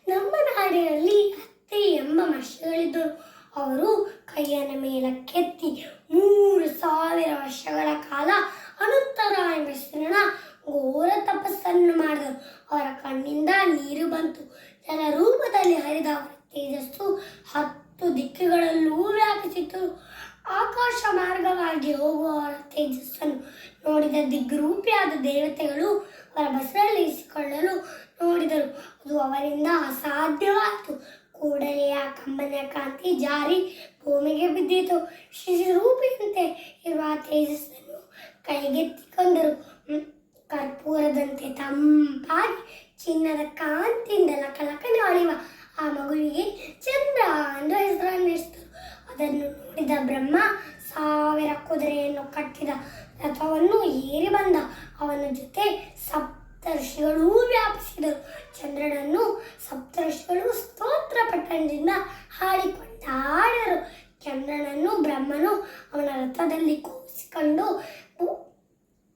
ನಮ್ಮ ನಾಡಿನಲ್ಲಿ ಅತ್ತೆ ಎಂಬ ಮಹರ್ಷಿಗಳಿದ್ದರು. ಅವರು ಕೈಯನ್ನು ಮೇಲಕ್ಕೆತ್ತಿ 3000 ವರ್ಷಗಳ ಕಾಲ ಅನುತ್ತರ ಎಂಬ ಹೆಸರಿನ ಘೋರ ತಪಸ್ಸನ್ನು ಮಾಡಿದರು. ಅವರ ಕಣ್ಣಿಂದ ನೀರು ಬಂತು. ಜಲ ರೂಪದಲ್ಲಿ ಹರಿದ ಅವರ ತೇಜಸ್ಸು 10 ದಿಕ್ಕುಗಳಲ್ಲೂ ವ್ಯಾಪಿಸಿತು. ಆಕಾಶ ಮಾರ್ಗವಾಗಿ ಹೋಗುವವರ ತೇಜಸ್ಸನ್ನು ನೋಡಿದ ದಿಗ್ರೂಪಿಯಾದ ದೇವತೆಗಳು ಅವರ ಬಸರಲ್ಲಿರಿಸಿಕೊಳ್ಳಲು ನೋಡಿದರು. ಅದು ಅವರಿಂದ ಅಸಾಧ್ಯವಾಯಿತು. ಕೂಡಲೇ ಆ ಕಂಬನ ಕಾಂತಿ ಜಾರಿ ಭೂಮಿಗೆ ಬಿದ್ದಿತು. ಶಿಶುರೂಪಿಯಂತೆ ಇರುವ ತೇಜಸ್ಸನ್ನು ಕೈಗೆತ್ತಿಕೊಂಡರು. ಕರ್ಪೂರದಂತೆ ತಂಪಾಗಿ ಚಿನ್ನದ ಕಾಂತಿಯಿಂದ ಲಕಲಕನೆ ಹೊಳೆಯುವ ಆ ಮಗುವಿಗೆ ಚಂದ್ರ ಎಂದು ಹೆಸರನ್ನಿರಿಸಿದರು. ಅದನ್ನು ನೋಡಿದ ಬ್ರಹ್ಮ 1000 ಕುದುರೆಯನ್ನು ಕಟ್ಟಿದ ರಥವನ್ನು ಏರಿ ಬಂದ. ಅವನ ಜೊತೆ ಸಪ್ತರ್ಷಿಗಳೂ ವ್ಯಾಪಿಸಿದರು. ಚಂದ್ರನನ್ನು ಸಪ್ತರ್ಷಿಗಳು ಸ್ತೋತ್ರ ಪಟ್ಟಣದಿಂದ ಹಾಡಿಕೊಂಡಾಡರು. ಚಂದ್ರನನ್ನು ಬ್ರಹ್ಮನು ಅವನ ರಥದಲ್ಲಿ ಕೂರಿಸಿಕೊಂಡು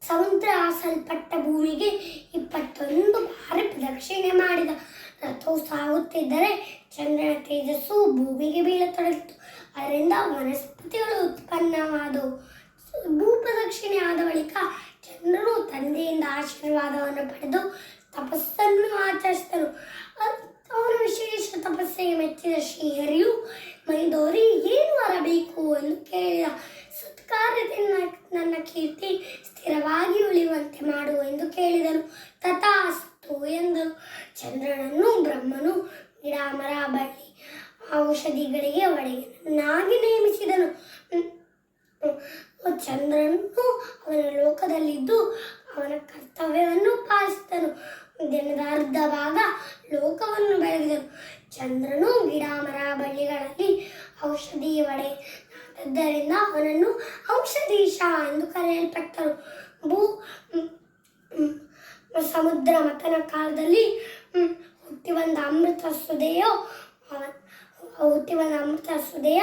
ಸಮುದ್ರ ಆಸಲ್ಪಟ್ಟ ಭೂಮಿಗೆ 21 ಬಾರಿ ಪ್ರದಕ್ಷಿಣೆ ಮಾಡಿದ. ರಥವು ಸಾಗುತ್ತಿದ್ದರೆ ಚಂದ್ರನ ತೇಜಸ್ಸು ಭೂಮಿಗೆ ಬೀಳತೊಡಗಿತು. ಅದರಿಂದ ವನಸ್ಪತಿಗಳು ಉತ್ಪನ್ನವಾದವು. ಭೂಪ್ರದಕ್ಷಿಣೆ ಆದ ಬಳಿಕ ಚಂದ್ರನು ತಂದೆಯಿಂದ ಆಶೀರ್ವಾದವನ್ನು ಪಡೆದು ತಪಸ್ಸನ್ನು ಆಚರಿಸಿದನು. ಅವನ ವಿಶೇಷ ತಪಸ್ಸಿಗೆ ಮೆಚ್ಚಿದ ಶ್ರೀಹರಿಯು ಮೈದೋರಿ ಏನು ಬರಬೇಕು ಎಂದು ಕೇಳಿದ. ಸತ್ಕಾರ್ಯದಿಂದ ನನ್ನ ಕೀರ್ತಿ ಸ್ಥಿರವಾಗಿ ಉಳಿಯುವಂತೆ ಮಾಡು ಎಂದು ಕೇಳಿದನು. ತಥಾಸ್ತು ಎಂದರು. ಚಂದ್ರನನ್ನು ಬ್ರಹ್ಮನು ಗಿಡ ಮರ ಬಳ್ಳಿ ಔಷಧಿಗಳಿಗೆ ಒಡೆಯನಾಗಿ ನೇಮಿಸಿದನು. ಚಂದ್ರನು ಅವನ ಲೋಕದಲ್ಲಿದ್ದು ಅವನ ಕರ್ತವ್ಯವನ್ನು ಪಾಲಿಸಿದನು. ದಿನದ ಅರ್ಧ ಭಾಗ ಲೋಕವನ್ನು ಬೆಳಗಿದನು. ಚಂದ್ರನು ಗಿಡ ಮರ ಬಳ್ಳಿಗಳಲ್ಲಿ ಔಷಧಿ ಒಡೆಯನಾದದ್ದರಿಂದ ಅವನನ್ನು ಔಷಧೀಶ ಎಂದು ಕರೆಯಲ್ಪಟ್ಟರು. ಸಮುದ್ರ ಮಥನ ಕಾಲದಲ್ಲಿ ಹುಟ್ಟಿ ಬಂದ ಅಮೃತ ಸುದೆಯ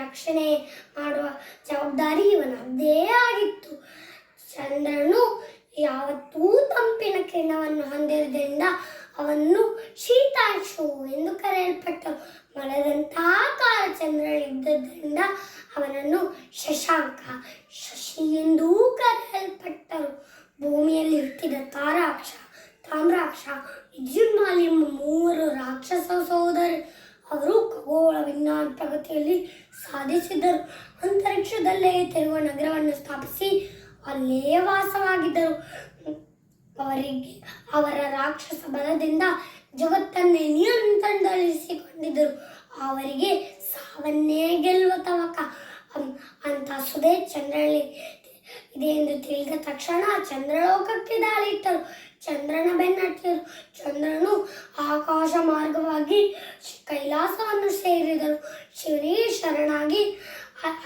ರಕ್ಷಣೆ ಮಾಡುವ ಜವಾಬ್ದಾರಿ ಇವನದ್ದೇ ಆಗಿತ್ತು. ಚಂದ್ರನು ಯಾವತ್ತೂ ತಂಪಿನ ಕಿರಣವನ್ನು ಹೊಂದಿರುವುದರಿಂದ ಅವನು ಶೀತಾಕ್ಷು ಎಂದು ಕರೆಯಲ್ಪಟ್ಟರು. ಮಲದಂತಹ ಕಾಲ ಚಂದ್ರನಿದ್ದರಿಂದ ಅವನನ್ನು ಶಶಾಂಕ ಶಶಿ ಎಂದೂ ಕರೆಯಲ್ಪಟ್ಟರು. ಭೂಮಿಯಲ್ಲಿ ಹುಟ್ಟಿದ ತಾರಾಕ್ಷ ತಾಮ್ರಾಕ್ಷ ವಿದ್ಯುನ್ಮಾಲಿ ಎಂಬ 3 ರಾಕ್ಷಸ ಸಹೋದರರು. ಅವರು ಖಗೋಳ ವಿಜ್ಞಾನ ಪ್ರಗತಿಯಲ್ಲಿ ಸಾಧಿಸಿದರು. ಅಂತರಿಕ್ಷದಲ್ಲೇ ತಿರುವ ನಗರವನ್ನು ಸ್ಥಾಪಿಸಿ ಅಲ್ಲೇ ವಾಸವಾಗಿದ್ದರು. ಅವರ ರಾಕ್ಷಸ ಬಲದಿಂದ ಜಗತ್ತನ್ನೇ ನಿಯಂತ್ರಣದಲ್ಲಿರಿಸಿಕೊಂಡಿದ್ದರು. ಅವರಿಗೆ ಸಾವನ್ನೇ ಗೆಲ್ಲುವ ತವಕ. ಅಂತ ಸುದೆ ಚಂದ್ರನಲ್ಲಿ ಇದೆ ಎಂದು ತಿಳಿದ ತಕ್ಷಣ ಚಂದ್ರಲೋಕಕ್ಕೆ ದಾಳಿ ಇಟ್ಟರು. ಚಂದ್ರನ ಬೆನ್ನಟ್ಟಿದರು. ಚಂದ್ರನು ಆಕಾಶ ಮಾರ್ಗವಾಗಿ ಕೈಲಾಸವನ್ನು ಸೇರಿದರು. ಶಿವನೇ ಶರಣಾಗಿ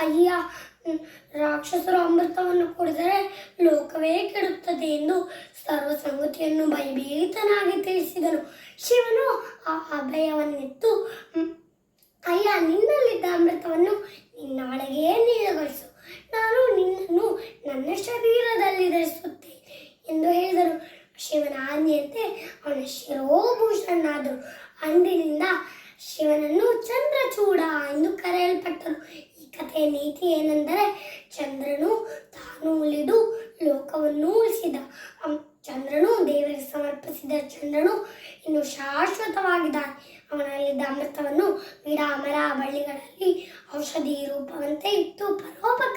ಅಯ್ಯ, ರಾಕ್ಷಸರು ಅಮೃತವನ್ನು ಕುಡಿದರೆ ಲೋಕವೇ ಕೆಡುತ್ತದೆ ಎಂದು ಸರ್ವ ಸಂಗತಿಯನ್ನು ಭಯಭೀತನಾಗಿ ತಿಳಿಸಿದನು. ಶಿವನು ಆ ಅಭಯವನ್ನಿತ್ತು. ಅಯ್ಯ, ನಿನ್ನಲ್ಲಿದ್ದ ಅಮೃತವನ್ನು ನಿನ್ನ ಒಳಗೆ ನೀಳಗೊಳಿಸು. ನಾನು ನಿನ್ನನ್ನು ನನ್ನ ಶರೀರದಲ್ಲಿ ಧರಿಸುತ್ತೇನೆ ಎಂದು ಹೇಳಿದರು. ಶಿವನ ಆಜ್ಞೆಯಂತೆ ಅವನ ಶಿರೋಭೂಷಣನಾದರು. ಅಂದಿನಿಂದ ಶಿವನನ್ನು ಚಂದ್ರಚೂಡ ಎಂದು ಕರೆಯಲ್ಪಟ್ಟರು. ಈ ಕಥೆಯ ನೀತಿ ಏನೆಂದರೆ, ಚಂದ್ರನು ತಾನು ಉಳಿದು ಲೋಕವನ್ನು ಉಳಿಸಿದ. ಚಂದ್ರನು ದೇವರಿಗೆ ಸಮರ್ಪಿಸಿದ ಚಂದ್ರನು ಇನ್ನು ಶಾಶ್ವತವಾಗಿದ್ದಾನೆ. ಅವನಲ್ಲಿದ್ದ ಅಮೃತವನ್ನು ಗಿಡ ಮರ ಬಳ್ಳಿಗಳಲ್ಲಿ ಔಷಧಿ ರೂಪವಂತೆ ಇಟ್ಟು ಪರೋಪಕಾರ